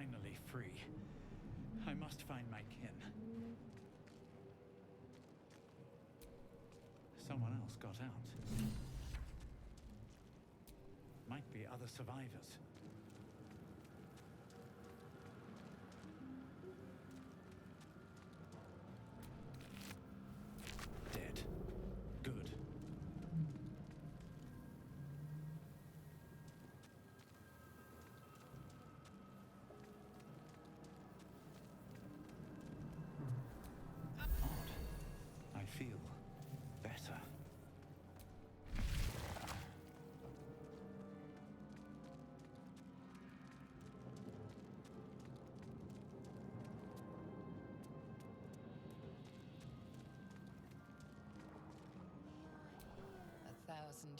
finally free. I must find my kin. Someone else got out. Might be other survivors. Dead. Good. Odd. I feel better.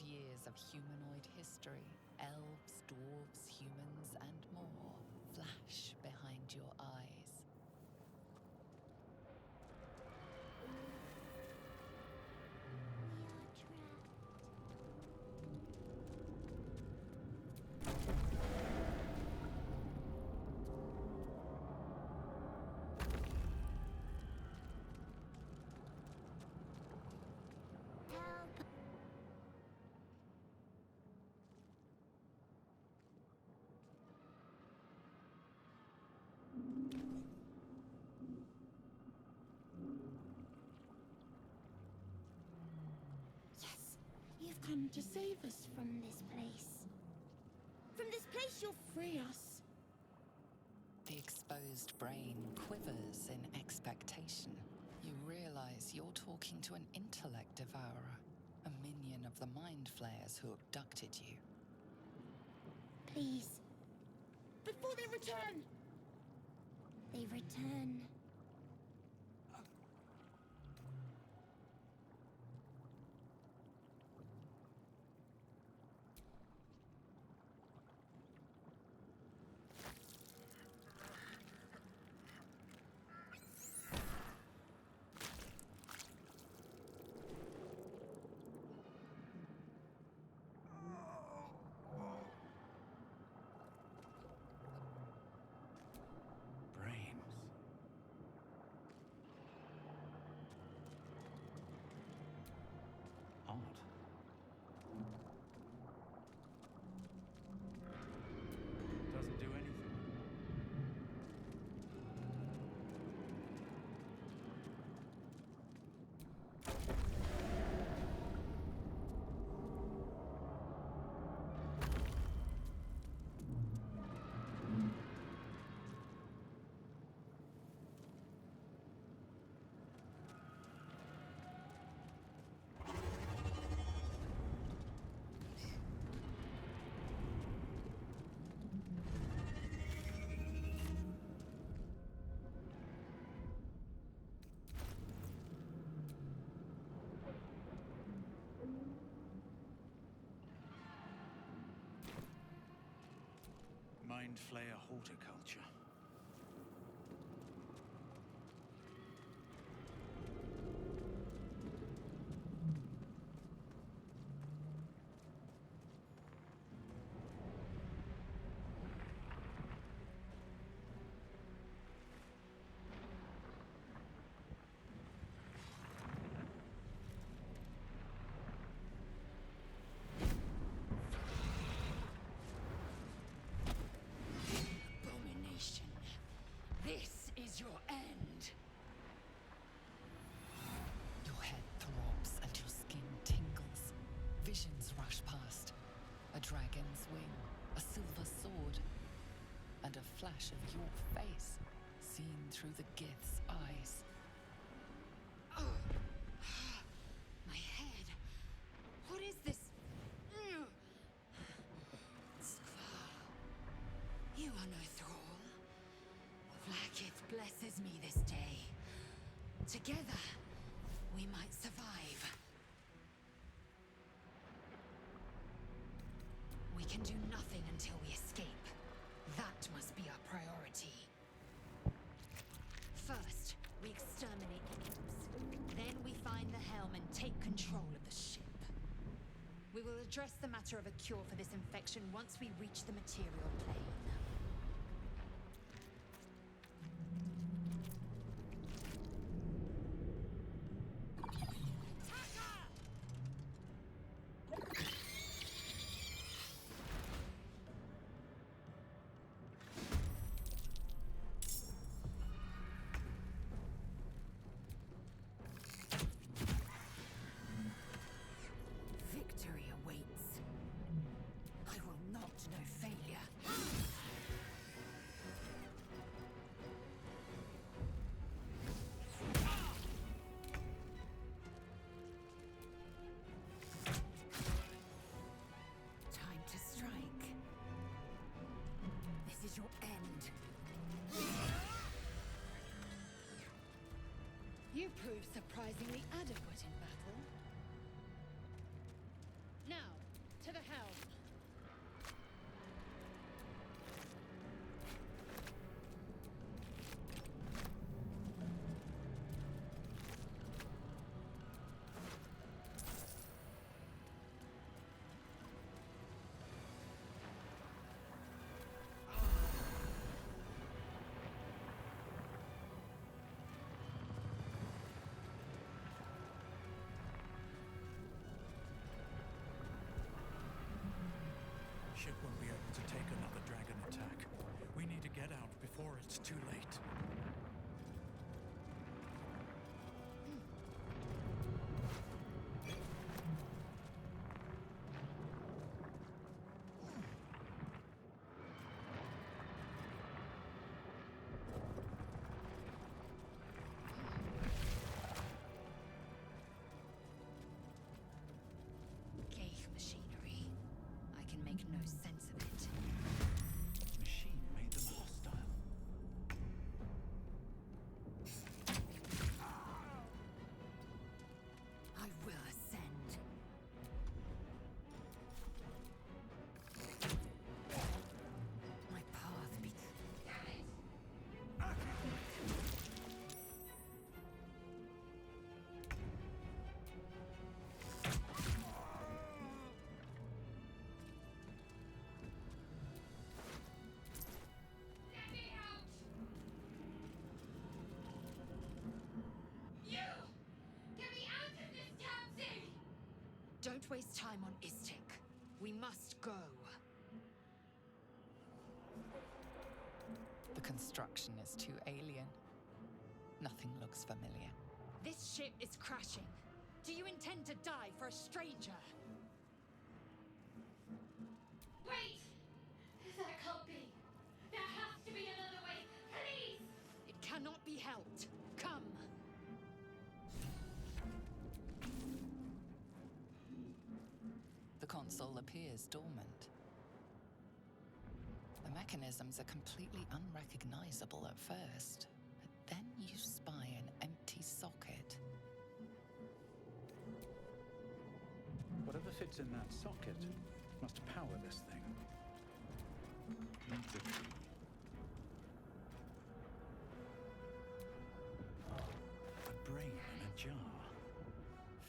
Years of humanoid history, elves, dwarves, humans, and more flash behind your eyes. You've come to save us from this place. From this place you'll free us. The exposed brain quivers in expectation. You realize you're talking to an intellect devourer, a minion of the mind flayers who abducted you. Please. Before they return! They return. Odd. Doesn't do anything. Mind flayer horticulture. This is your end. Your head throbs and your skin tingles. Visions rush past. A dragon's wing, a silver sword, and a flash of your face seen through the gith's eyes. Oh. My head. What is this? You are no thrall. Vlaakith blesses me this day. Together, we might survive. We can do nothing until we escape. That must be our priority. First, we exterminate the imps. Then we find the helm and take control of the ship. We will address the matter of a cure for this infection once we reach the material plane. You proved surprisingly adequate in battle. Now, to the helm. Ship won't be able to take another dragon attack. We need to get out before it's too late. Gith machinery. I can make no sense of it. Machine made them hostile. I will ascend. My path be... Don't waste time on Istik. We must go. The construction is too alien. Nothing looks familiar. This ship is crashing. Do you intend to die for a stranger? Wait! That can't be. There has to be another way. Please! It cannot be helped. Come. The console appears dormant. The mechanisms are completely unrecognizable at first, but then you spy an empty socket. Whatever fits in that socket must power this thing. Needs a key. A brain in a jar.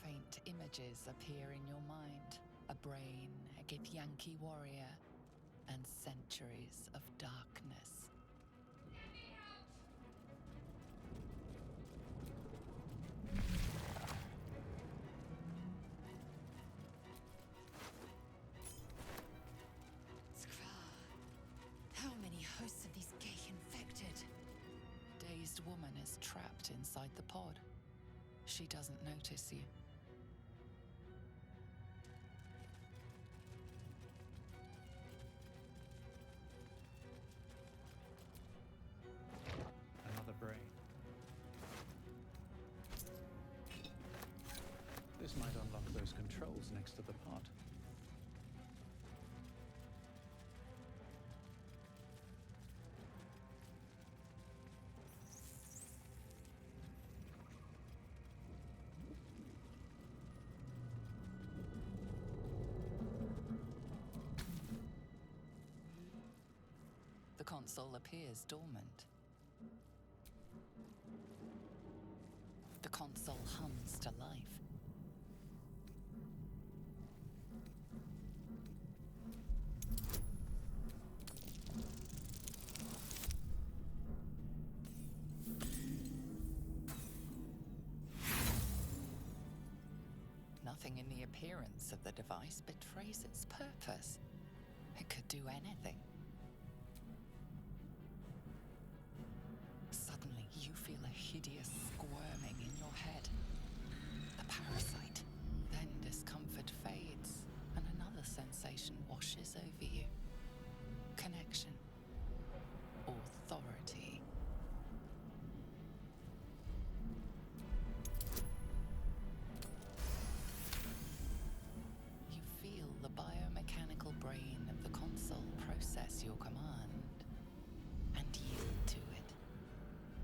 Faint images appear in your mind. A brain, a Githyanki warrior, and centuries of darkness. How many hosts of these gay infected? A dazed woman is trapped inside the pod. She doesn't notice you. Another brain. This might unlock those controls next to the pod. The console appears dormant. The console hums to life. Nothing in the appearance of the device betrays its purpose. It could do anything. Suddenly, you feel a hideous squirming in your head. The parasite. Then discomfort fades, and another sensation washes over you. Connection. Authority. You feel the biomechanical brain of the console process your command and yield to it.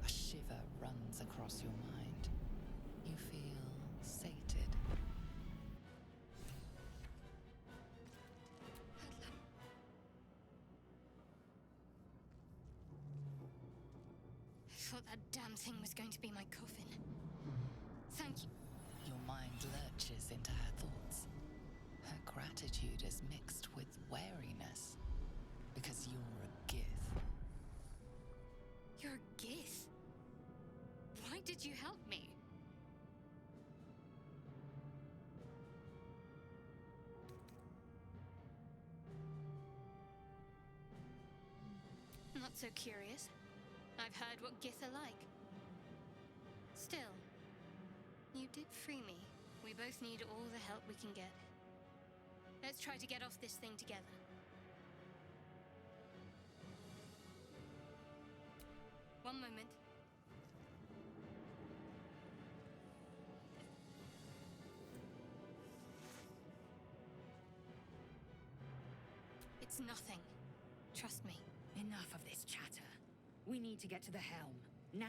A shiver runs across your mind. You feel sated. I thought that damn thing was going to be my coffin. Thank you. Your mind lurches into her thoughts. Her gratitude is mixed with wariness. Because you're a gith. You're a gith? Why did you help me? Not so curious. I've heard what gith are like. Still, you did free me. We both need all the help we can get. Let's try to get off this thing together. One moment. It's nothing. Trust me. Enough of this chatter. We need to get to the helm. Now.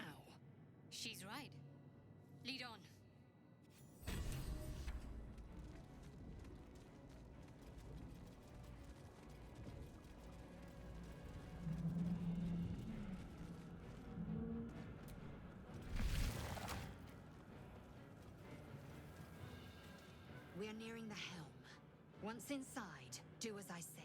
She's right. Lead on. We are nearing the helm. Once inside, do as I say.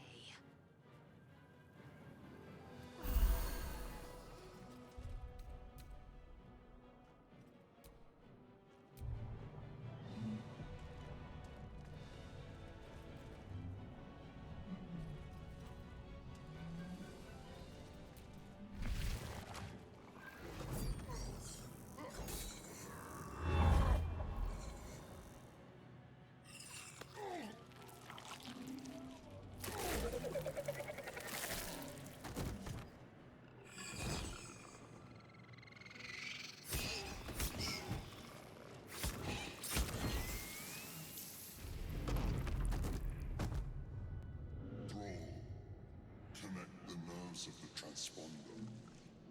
Of the transponder.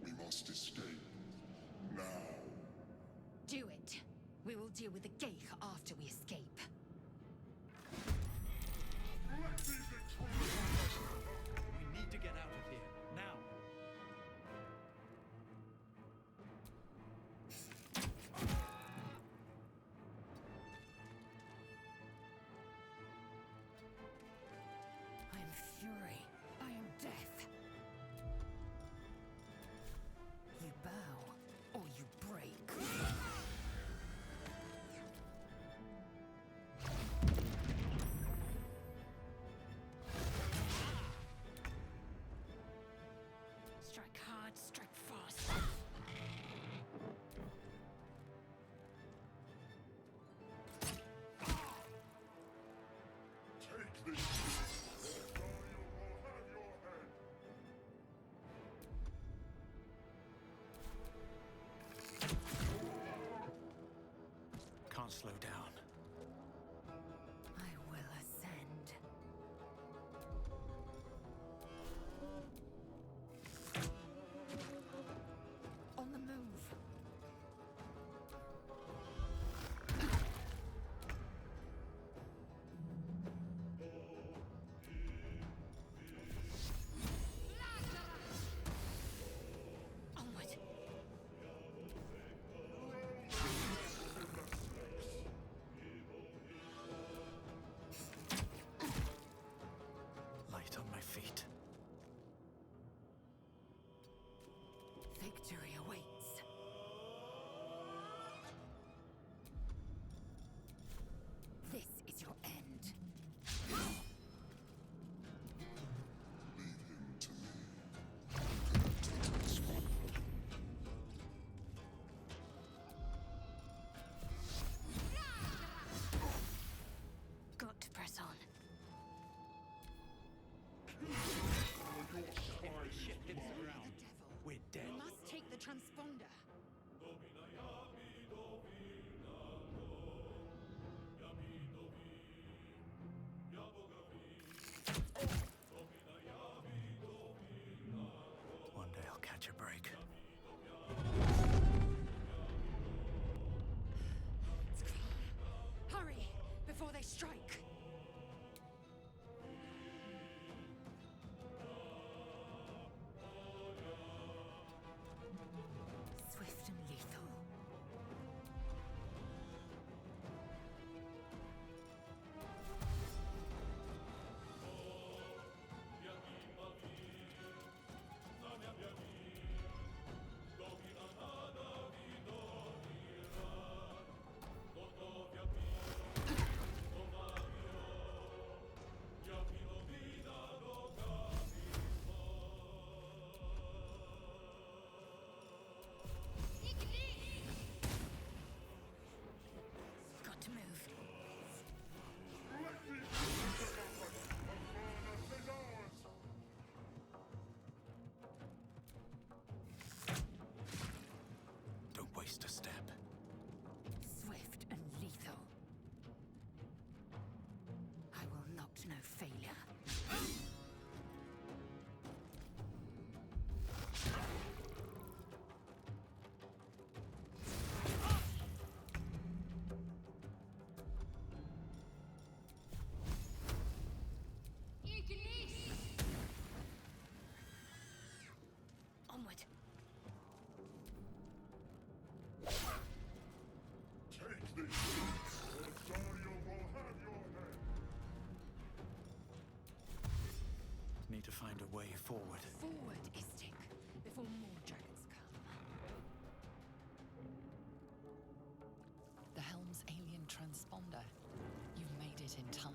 We must escape. Now. Do it. We will deal with the gith after we escape. We need to get out of here, now. I am fury. I am death. You bow, or you break. Strike hard, strike fast. Take this. Or you will have your head. Can't slow down. I will ascend. On the move. Onward. find a way forward. Forward, Istik, before more dragons come. The helm's alien transponder. You've made it in time.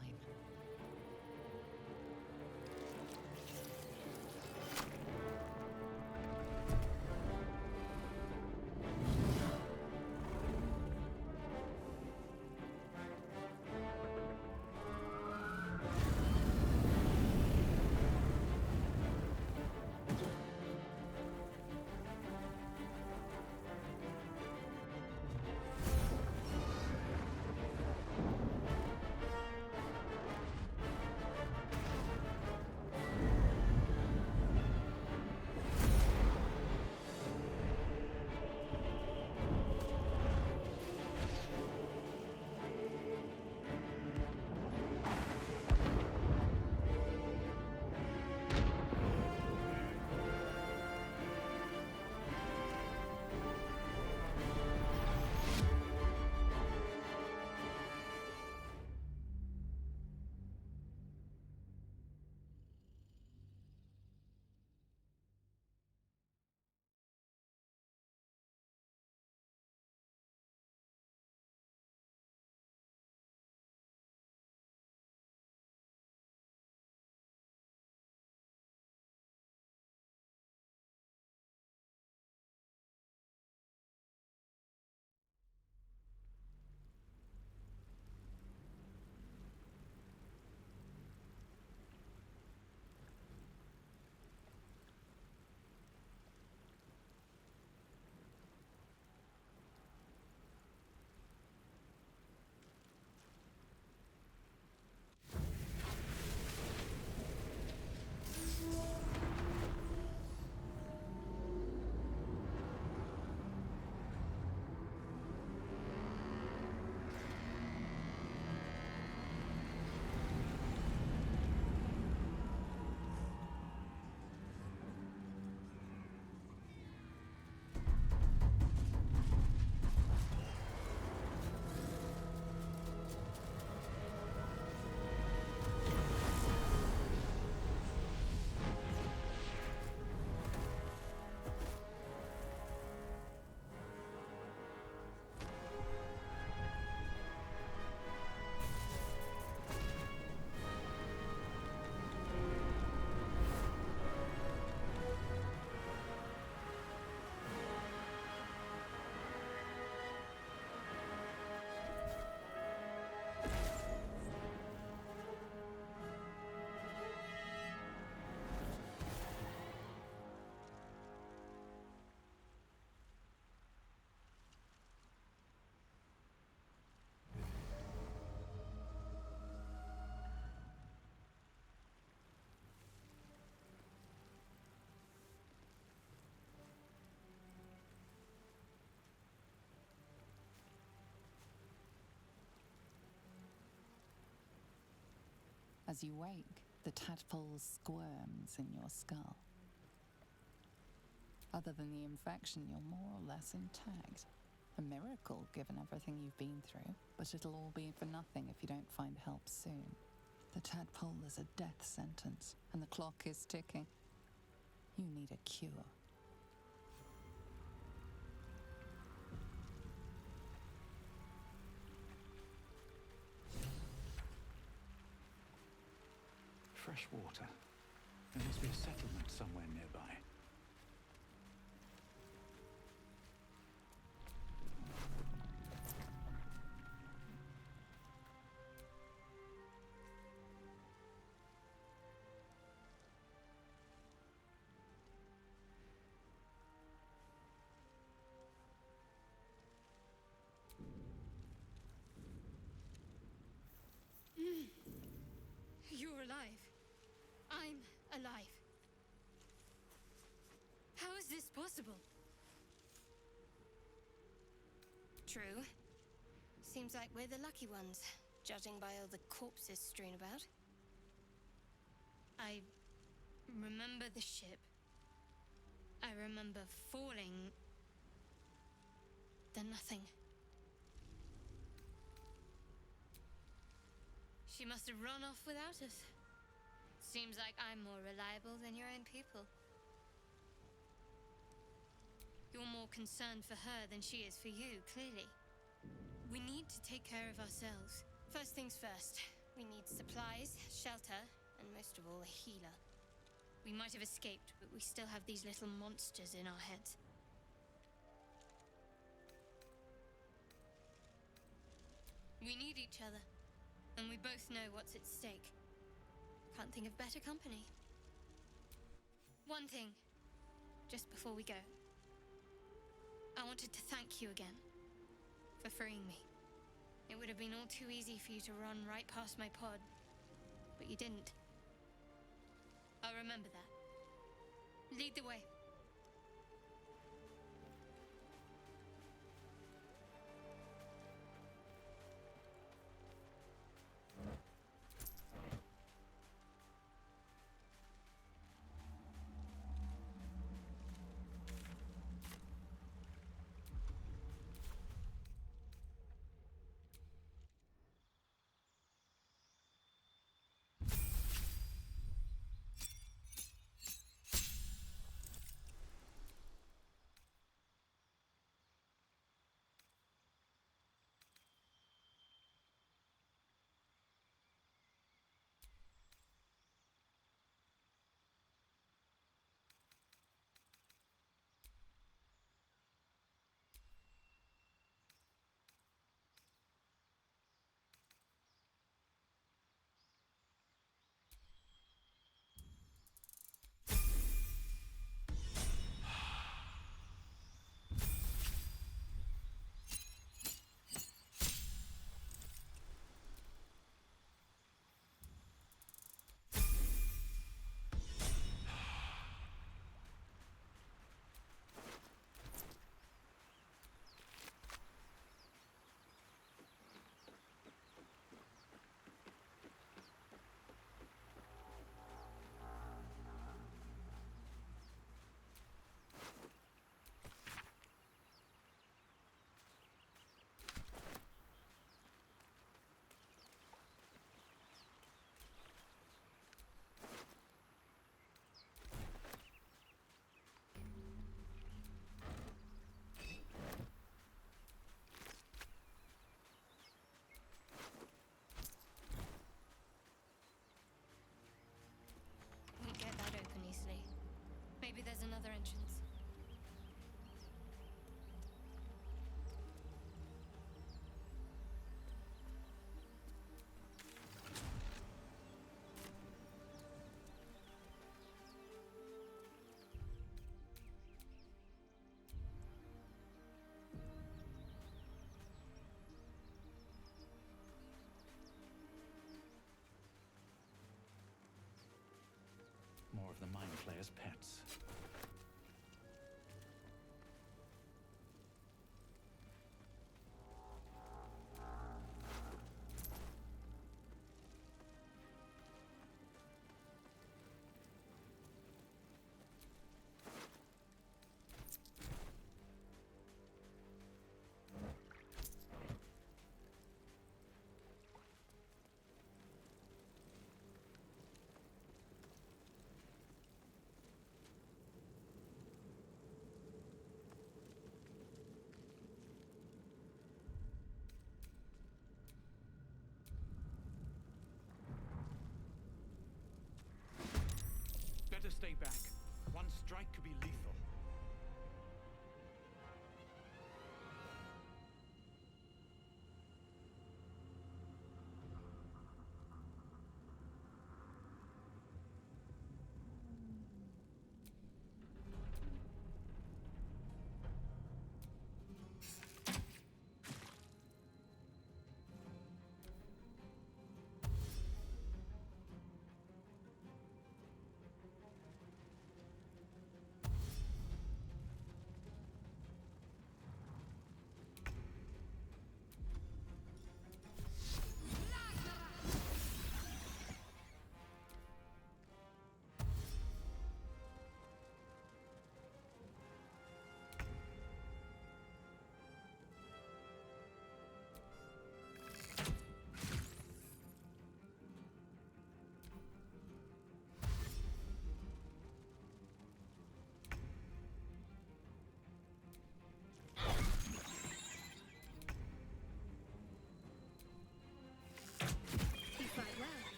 As you wake, the tadpole squirms in your skull. Other than the infection, you're more or less intact. A miracle, given everything you've been through, but it'll all be for nothing if you don't find help soon. The tadpole is a death sentence, and the clock is ticking. You need a cure. Fresh water. There must be a settlement somewhere nearby. You're alive. I'm alive. How is this possible? True. Seems like we're the lucky ones, judging by all the corpses strewn about. I remember the ship. I remember falling. Then nothing. She must have run off without us. Seems like I'm more reliable than your own people. You're more concerned for her than she is for you, clearly. We need to take care of ourselves. First things first, we need supplies, shelter, and most of all, a healer. We might have escaped, but we still have these little monsters in our heads. We need each other, and we both know what's at stake. Can't think of better company. One thing, just before we go. I wanted to thank you again for freeing me. It would have been all too easy for you to run right past my pod, but you didn't. I'll remember that. Lead the way.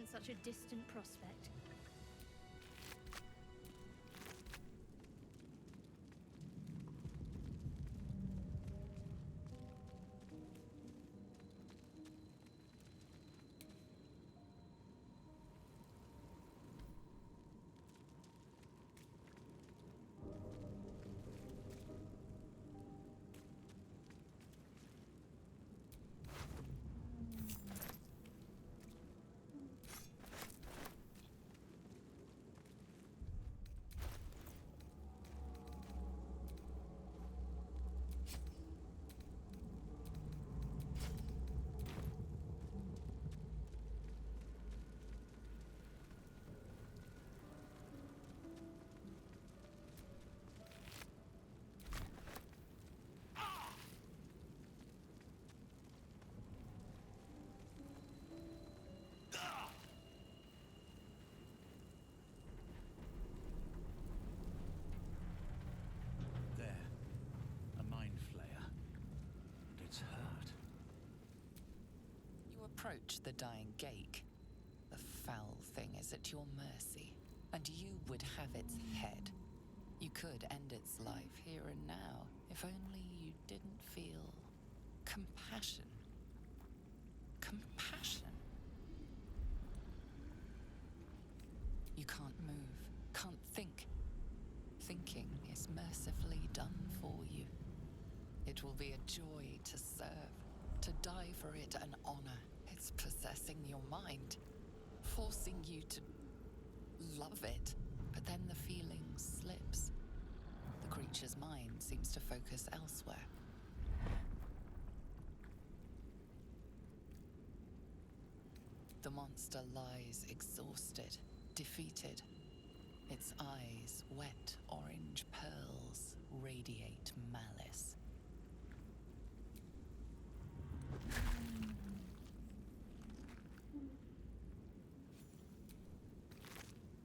isn't such a distant prospect. There. A mind flayer. And it's hurt. You approach the dying Gake. The foul thing is at your mercy, and you would have its head. You could end its life here and now, if only you didn't feel compassion. Compassion. You can't move, can't think. Thinking is mercifully done for you. It will be a joy to serve, to die for it an honor. It's possessing your mind, forcing you to love it, but then the feeling slips. The creature's mind seems to focus elsewhere. The monster lies exhausted, defeated. Its eyes, wet orange pearls, radiate malice.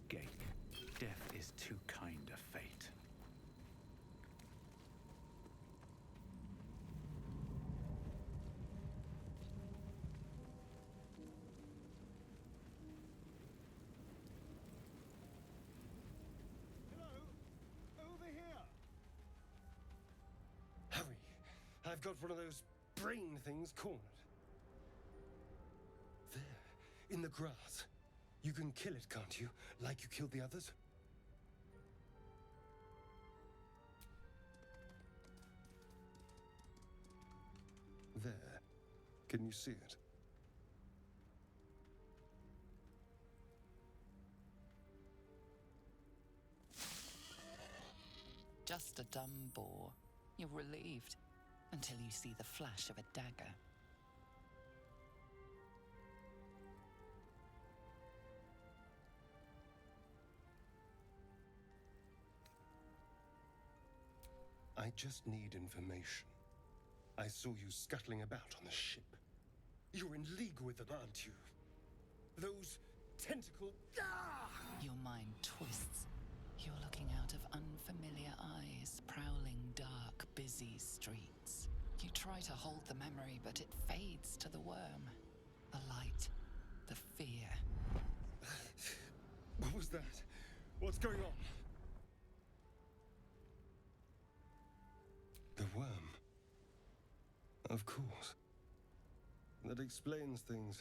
Gake, death is too kind a fate. Hello? Over here! Hurry! I've got one of those brain things cornered. There, in the grass. You can kill it, can't you? Like you killed the others? There. Can you see it? Just a dumb boar. You're relieved until you see the flash of a dagger. I just need information. I saw you scuttling about on the ship. You're in league with them, aren't you? Those tentacle... Ah! Your mind twists. You're looking out of unfamiliar eyes, prowling dark, busy streets. You try to hold the memory, but it fades to the worm. The light, the fear. What was that? What's going on? The worm. Of course. That explains things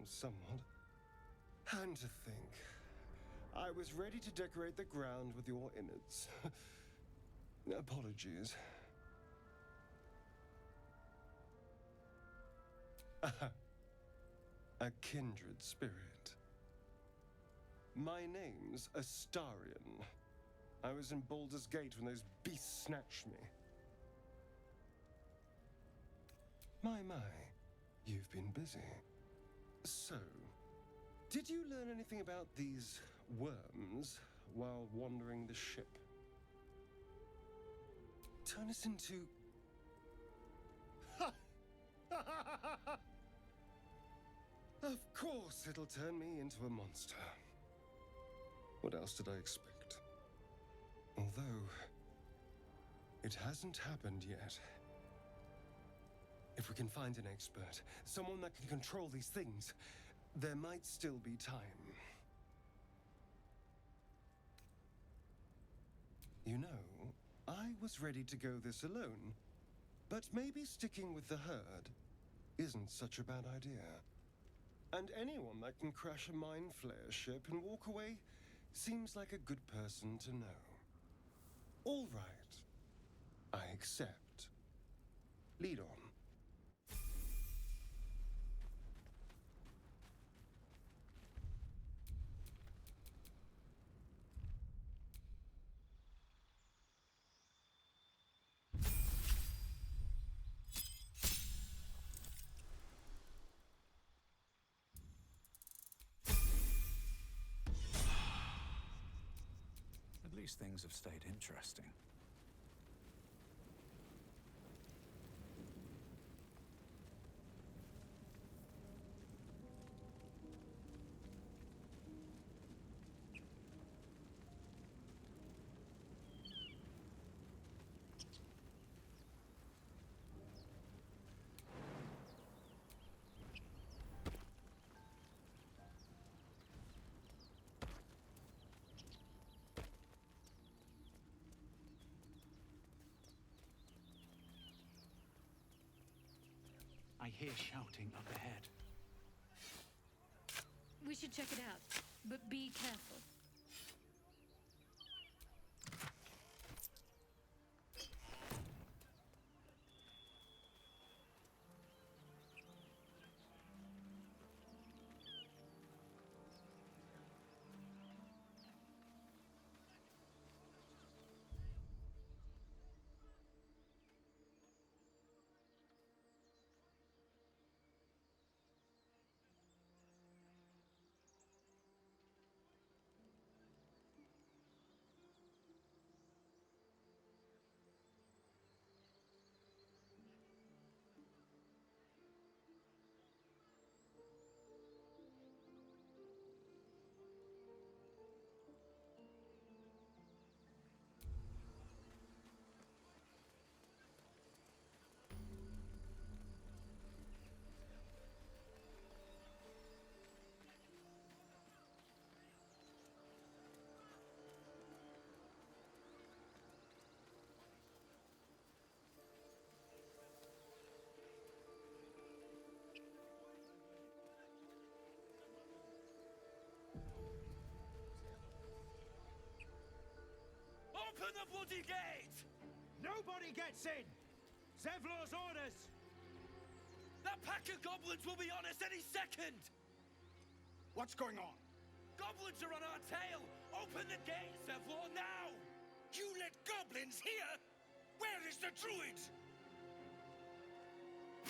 somewhat. And to think, I was ready to decorate the ground with your innards. Apologies. A kindred spirit. My name's Astarion. I was in Baldur's Gate when those beasts snatched me. My, you've been busy. So, did you learn anything about these worms while wandering the ship? Turn us into... Of course it'll turn me into a monster. What else did I expect? Although, it hasn't happened yet. If we can find an expert, someone that can control these things, There might still be time. You know, I was ready to go this alone, but maybe sticking with the herd isn't such a bad idea. And anyone that can crash a mind flayer ship and walk away seems like a good person to know. All right. I accept. Lead on. At least things have stayed interesting. I hear shouting up ahead. We should check it out, but be careful. Open the bloody gate! Nobody gets in! Zevlor's orders! That pack of goblins will be on us any second! What's going on? Goblins are on our tail! Open the gate, Zevlor, now! You let goblins here? Where is the druid?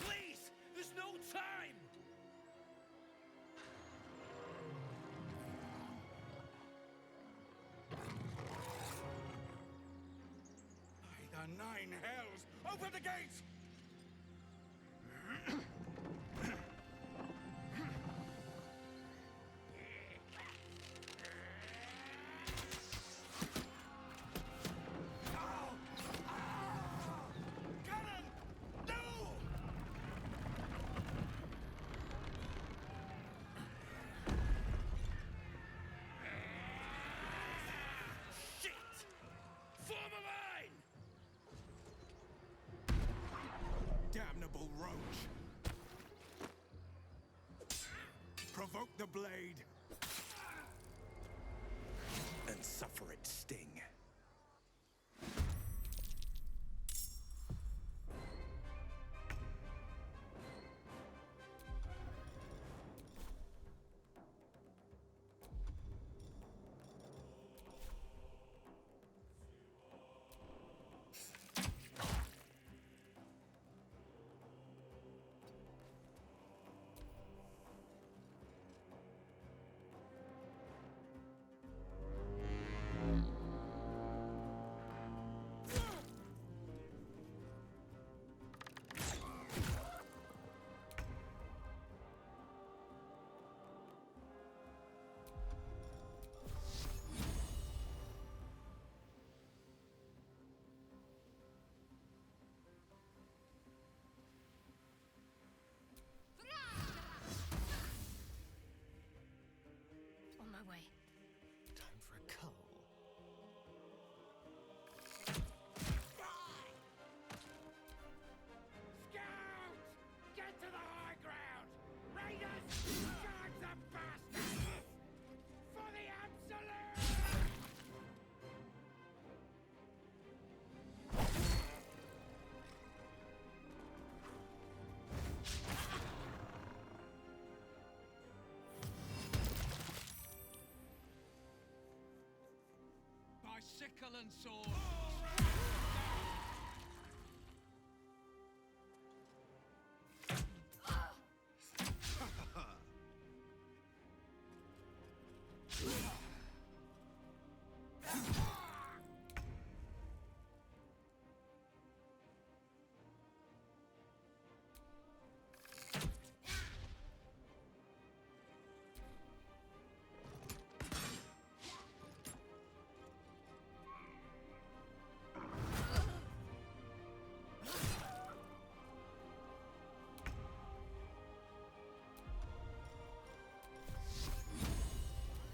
Please! There's no time! By the nine hells! Open the gates! Damnable roach! Provoke the blade! And suffer its sting. sickle and sword.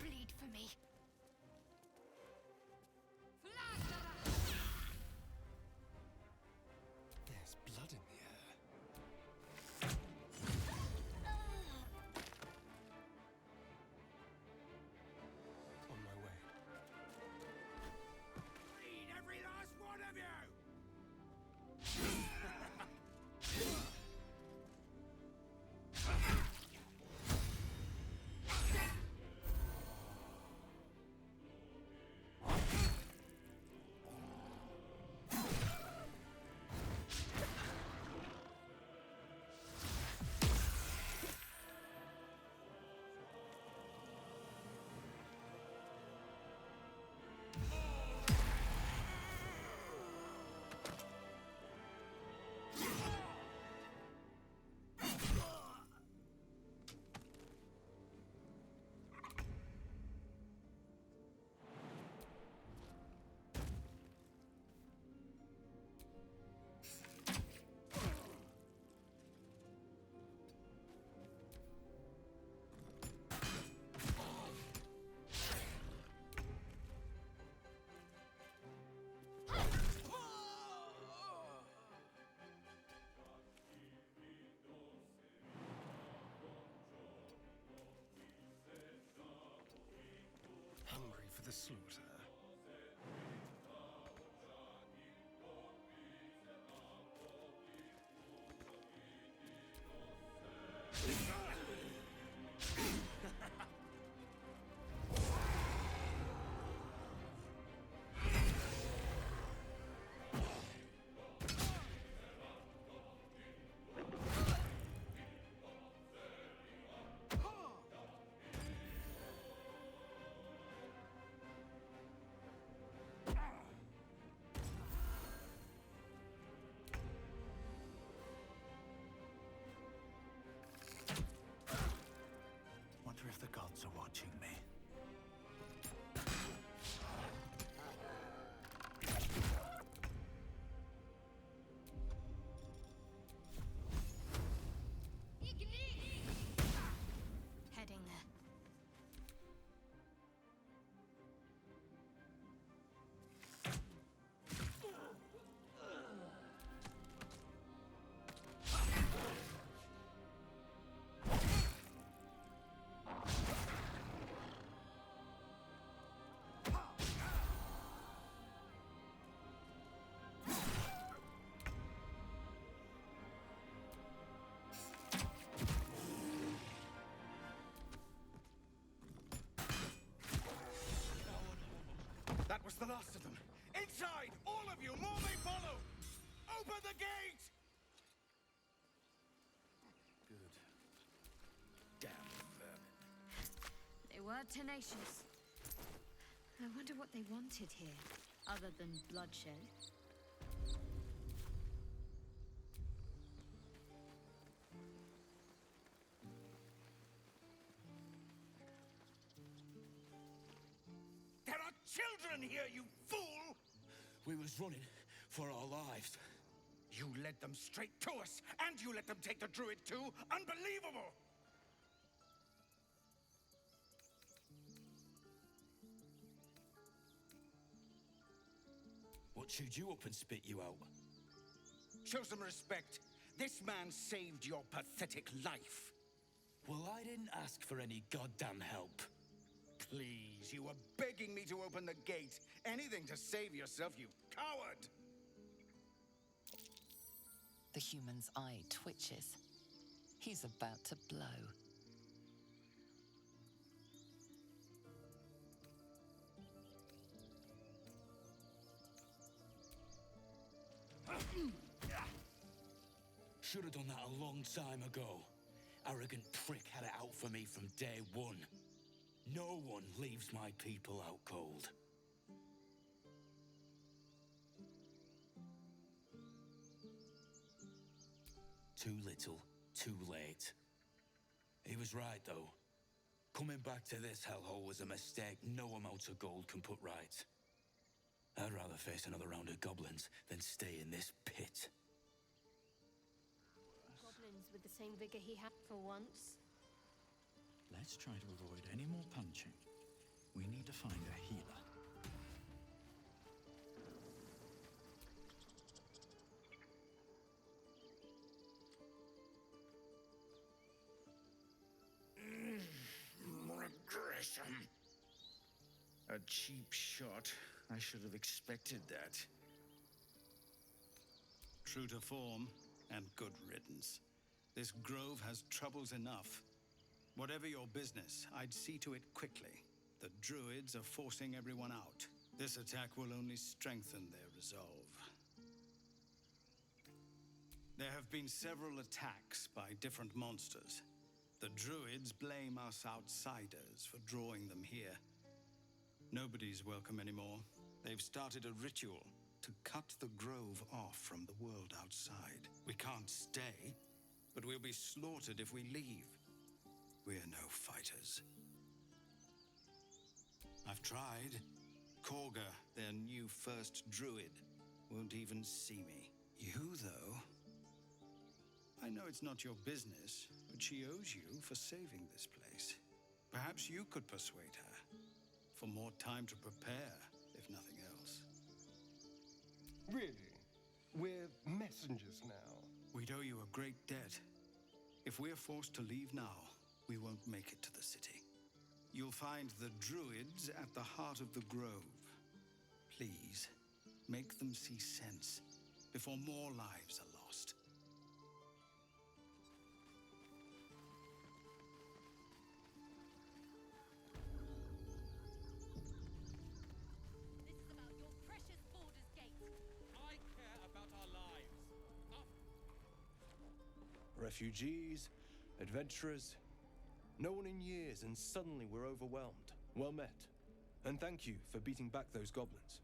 Bleed for me. There's blood in the air. On my way. Bleed every last one of you! Hungry for the slaughter. Wonder if the gods are watching me. Heading there. That was the last of them. Inside! All of you! More may follow! Open the gate! Good. Damn vermin. They were tenacious. I wonder what they wanted here, other than bloodshed. There are children here, you fool! We was running for our lives. You led them straight to us, and you let them take the druid too? Unbelievable! What chewed you up and spit you out? Show some respect. This man saved your pathetic life. Well, I didn't ask for any goddamn help. Please, you were begging me to open the gate. Anything to save yourself, you coward! The human's eye twitches. He's about to blow. Should have done that a long time ago. Arrogant prick had it out for me from day one. No one leaves my people out cold. Too little, too late. He was right, though. Coming back to this hellhole was a mistake no amount of gold can put right. I'd rather face another round of goblins than stay in this pit. Goblins with the same vigor he had for once. Let's try to avoid any more punching. We need to find a healer. Regression. A cheap shot. I should have expected that. True to form, and good riddance. This grove has troubles enough. Whatever your business, I'd see to it quickly. The druids are forcing everyone out. This attack will only strengthen their resolve. There have been several attacks by different monsters. The druids blame us outsiders for drawing them here. Nobody's welcome anymore. They've started a ritual to cut the grove off from the world outside. We can't stay, but we'll be slaughtered if we leave. We're no fighters. I've tried. Korga, their new first druid, won't even see me. You, though? I know it's not your business, but she owes you for saving this place. Perhaps you could persuade her. For more time to prepare, if nothing else. Really? We're messengers now. We'd owe you a great debt. If we're forced to leave now, we won't make it to the city. You'll find the druids at the heart of the grove. Please, make them see sense before more lives are lost. This is about your precious Baldur's Gate. I care about our lives. Refugees, adventurers, no one in years, and suddenly we're overwhelmed. Well met. And thank you for beating back those goblins.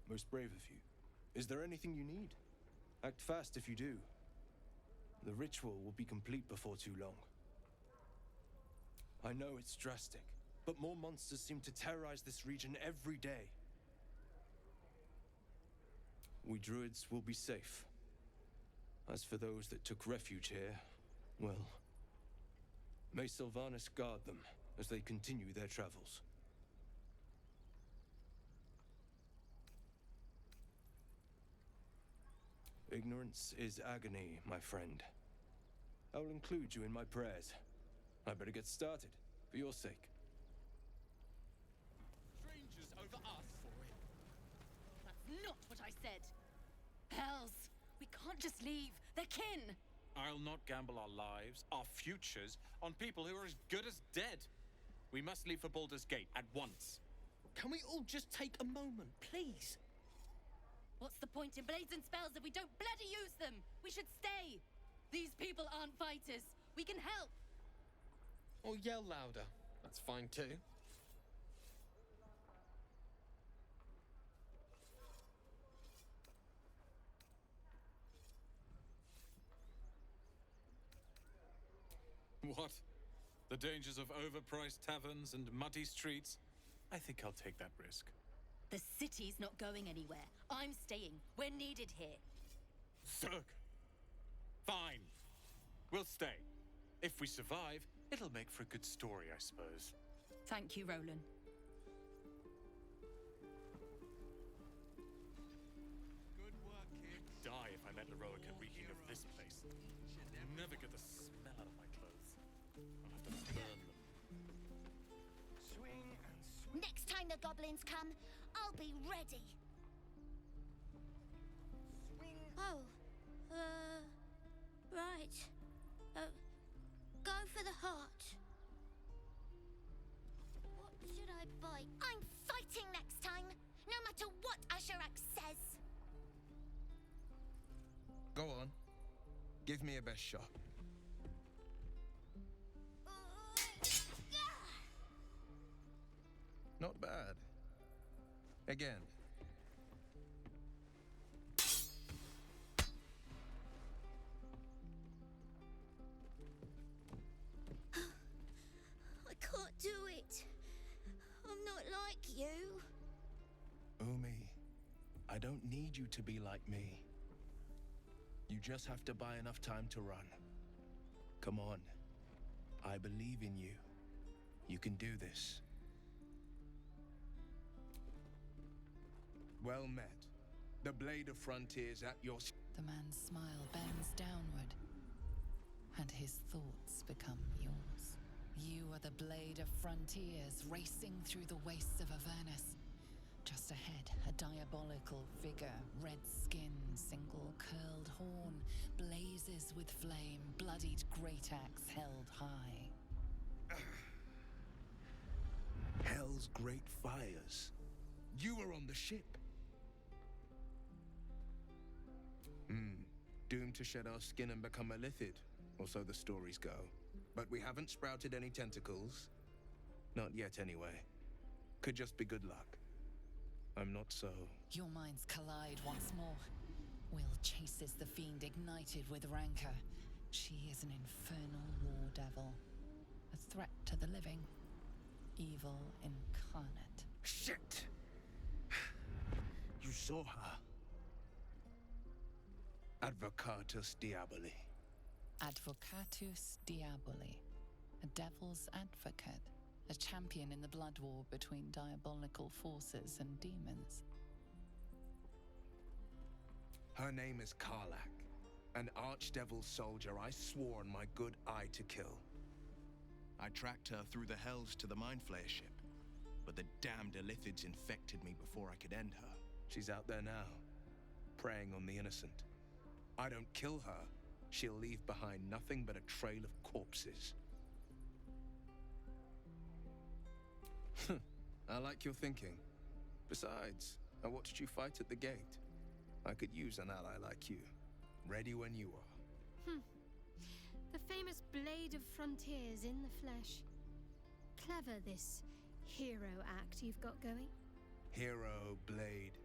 Most brave of you. Is there anything you need? Act fast if you do. The ritual will be complete before too long. I know it's drastic, but more monsters seem to terrorize this region every day. We druids will be safe. As for those that took refuge here, well, may Sylvanas guard them as they continue their travels. Ignorance is agony, my friend. I will include you in my prayers. I better get started, for your sake. Strangers over us. That's not what I said. Hells, we can't just leave. They're kin. I'll not gamble our lives, our futures, on people who are as good as dead. We must leave for Baldur's Gate at once. Can we all just take a moment, please? What's the point in blades and spells if we don't bloody use them? We should stay. These people aren't fighters. We can help. Or yell louder. That's fine too. What? The dangers of overpriced taverns and muddy streets? I think I'll take that risk. The city's not going anywhere. I'm staying. We're needed here. Zerg! Fine. We'll stay. If we survive, it'll make for a good story, I suppose. Thank you, Roland. Good work, kid. Die if I let Eroica reeking of this place. She'll never get the smell out of my clothes. I'll have to burn them. Swing and swing. Next time the goblins come, I'll be ready. Oh, right. Go for the heart. What should I buy? I'm fighting next time, no matter what Asherak says. Go on. Give me a best shot. Not bad. Again. I can't do it. I'm not like you. Umi, I don't need you to be like me. You just have to buy enough time to run. Come on. I believe in you. You can do this. Well met. The Blade of Frontiers at your... The man's smile bends downward, and his thoughts become yours. You are the Blade of Frontiers, racing through the wastes of Avernus. Just ahead, a diabolical figure, red skin, single curled horn, blazes with flame, bloodied great axe held high. Hell's great fires. You were on the ship. Doomed to shed our skin and become a lithid, or so the stories go. But we haven't sprouted any tentacles. Not yet, anyway. Could just be good luck. I'm not so... Your minds collide once more. Will chases the fiend ignited with rancor. She is an infernal war devil. A threat to the living. Evil incarnate. Shit! You saw her. Advocatus Diaboli. Advocatus Diaboli. A devil's advocate. A champion in the blood war between diabolical forces and demons. Her name is Karlak, an archdevil soldier I swore on my good eye to kill. I tracked her through the hells to the Mind Flayer ship, but the damned Illithids infected me before I could end her. She's out there now, preying on the innocent. I don't kill her, she'll leave behind nothing but a trail of corpses. I like your thinking. Besides, I watched you fight at the gate. I could use an ally like you. Ready when you are. The famous Blade of Frontiers in the flesh. Clever, this hero act you've got going. Hero, Blade.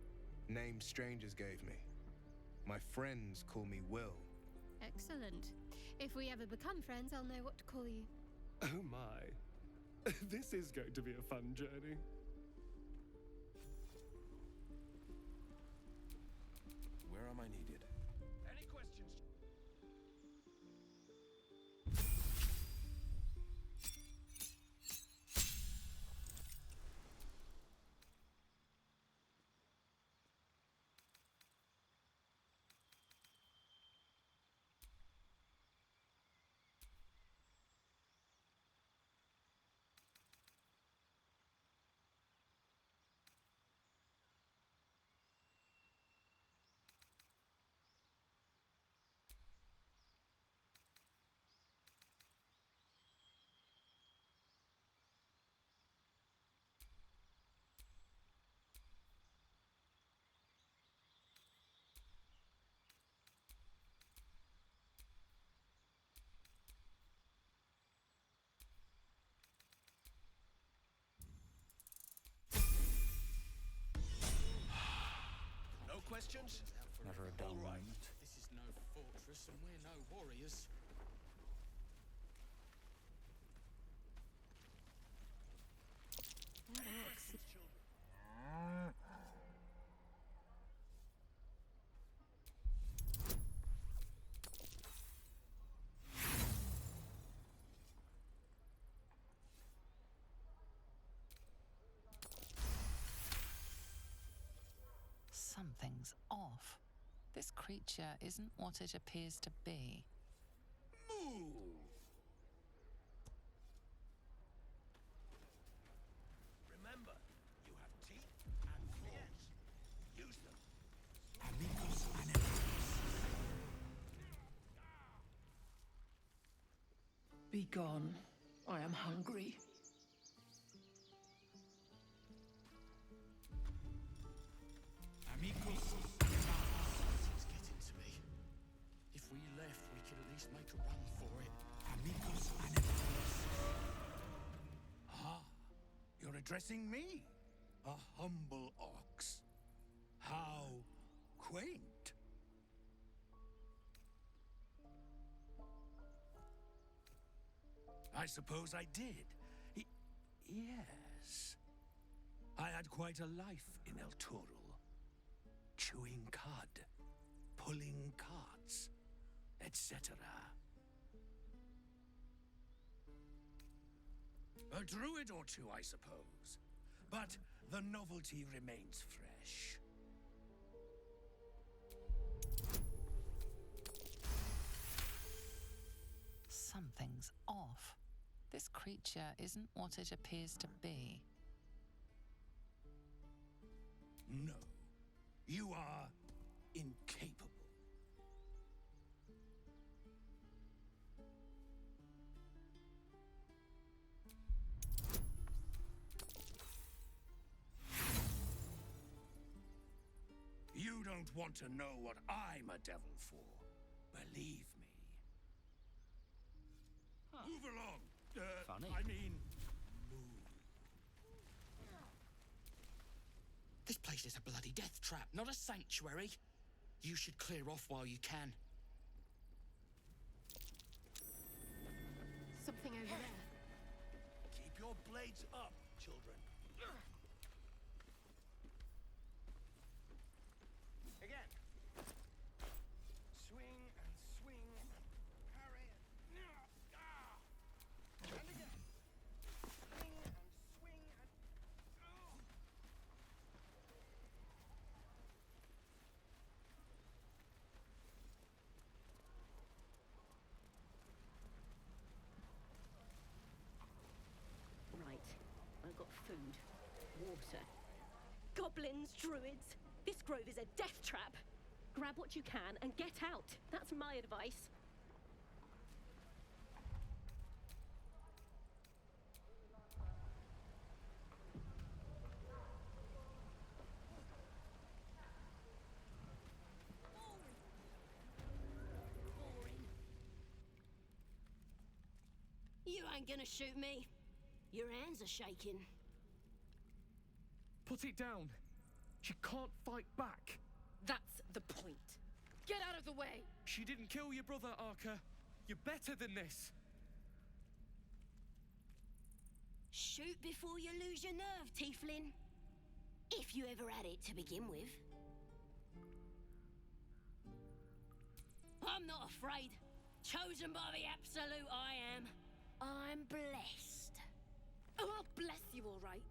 Names strangers gave me. My friends call me Will. Excellent. If we ever become friends, I'll know what to call you. Oh my. This is going to be a fun journey. Where am I needed? Any questions? Questions? Never a dull moment. This is no fortress, and we're no warriors. Something's off. This creature isn't what it appears to be. Move! Remember, you have teeth and claws. Use them. Amigos and Be gone. I am hungry. Amigos, it's getting to me. If we left, we could addressing me, a humble ox. How quaint. I suppose I did. Yes. I had quite a life in El Toro. Chewing cud, pulling carts, etc. A druid or two, I suppose. But the novelty remains fresh. Something's off. This creature isn't what it appears to be. No. You are incapable. You don't want to know what I'm a devil for. Believe me. Move along. Funny. I mean, move. This place is a bloody death trap, not a sanctuary. You should clear off while you can. Something over there. Keep your blades up, children. Again. Swing and swing and parry. And again. Swing and swing and... Right. I've got food, water. Goblins, druids. This grove is a death trap. Grab what you can and get out. That's my advice. You ain't gonna shoot me. Your hands are shaking. Put it down. She can't fight back. That's the point. Get out of the way! She didn't kill your brother, Arca. You're better than this. Shoot before you lose your nerve, Tiefling. If you ever had it to begin with. I'm not afraid. Chosen by the absolute I am. I'm blessed. Oh, I'll bless you, all right.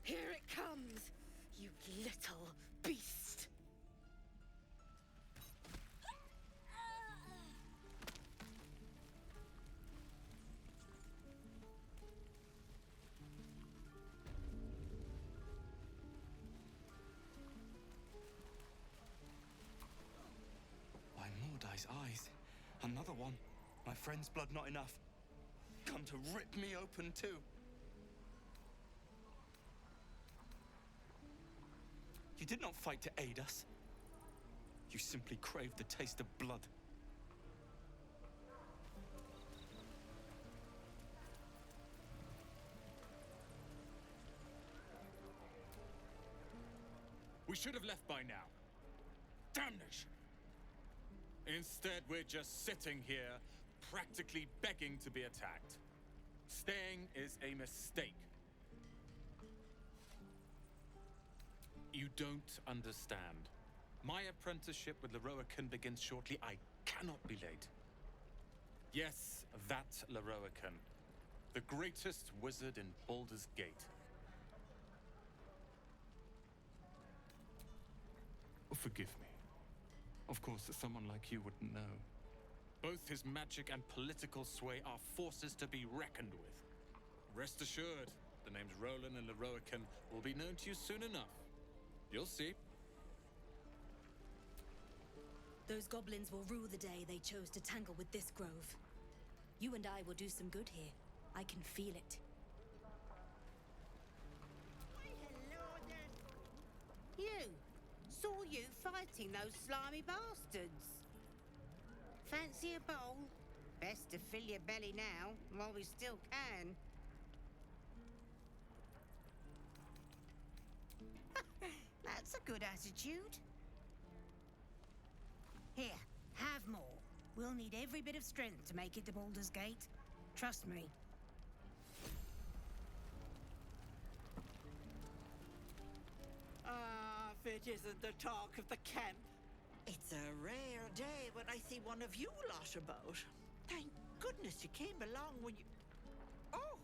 Here it comes, you little beast. By Mordai's eyes. Another one. My friend's blood not enough. Come to rip me open too. You did not fight to aid us. You simply craved the taste of blood. We should have left by now. Damnation! Instead, we're just sitting here, practically begging to be attacked. Staying is a mistake. You don't understand. My apprenticeship with Leroican begins shortly. I cannot be late. Yes, that Leroican. The greatest wizard in Baldur's Gate. Oh, forgive me. Of course, someone like you wouldn't know. Both his magic and political sway are forces to be reckoned with. Rest assured, the names Roland and Leroican will be known to you soon enough. You'll see. Those goblins will rue the day they chose to tangle with this grove. You and I will do some good here. I can feel it. You! Saw you fighting those slimy bastards. Fancy a bowl? Best to fill your belly now, while we still can. good attitude. Here, have more. We'll need every bit of strength to make it to Baldur's Gate. Trust me. Ah, if it isn't the talk of the camp. It's a rare day when I see one of you lot about. Thank goodness you came along when you... Oh!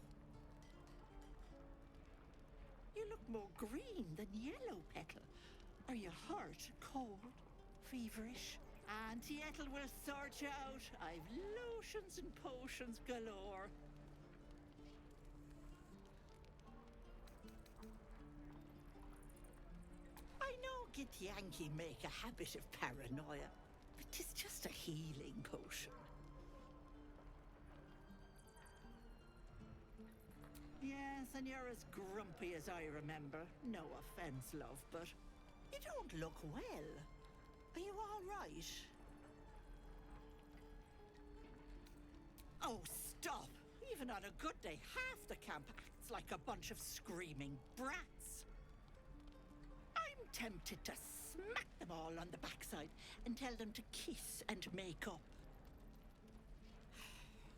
You look more green than yellow, Petal. Are you hurt, cold, feverish? Auntie Ethel will sort you out. I've lotions and potions galore. I know Gith Yankee make a habit of paranoia, but 'tis just a healing potion. Yes, and you're as grumpy as I remember. No offense, love, but you don't look well. Are you all right? Oh, stop! Even on a good day, half the camp acts like a bunch of screaming brats. I'm tempted to smack them all on the backside and tell them to kiss and make up.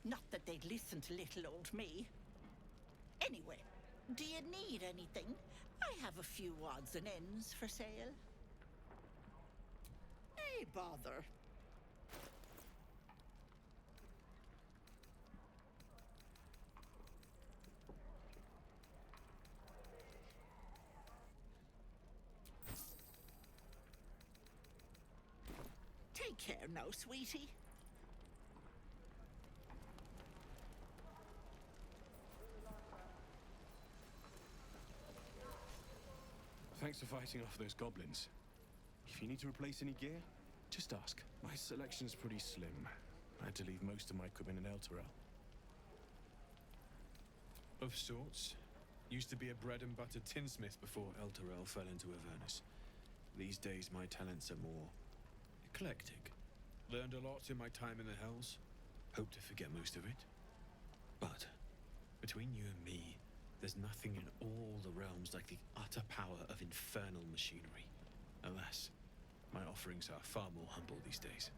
Not that they'd listen to little old me. Anyway, do you need anything? I have a few odds and ends for sale. Hey, bother. Take care now, sweetie. Thanks for fighting off those goblins. If you need to replace any gear, just ask. My selection's pretty slim. I had to leave most of my equipment in Elturel. Of sorts. Used to be a bread and butter tinsmith before Elturel fell into Avernus. These days my talents are more eclectic. Learned a lot in my time in the Hells. Hope to forget most of it. But between you and me, there's nothing in all the realms like the utter power of infernal machinery. Alas, my offerings are far more humble these days.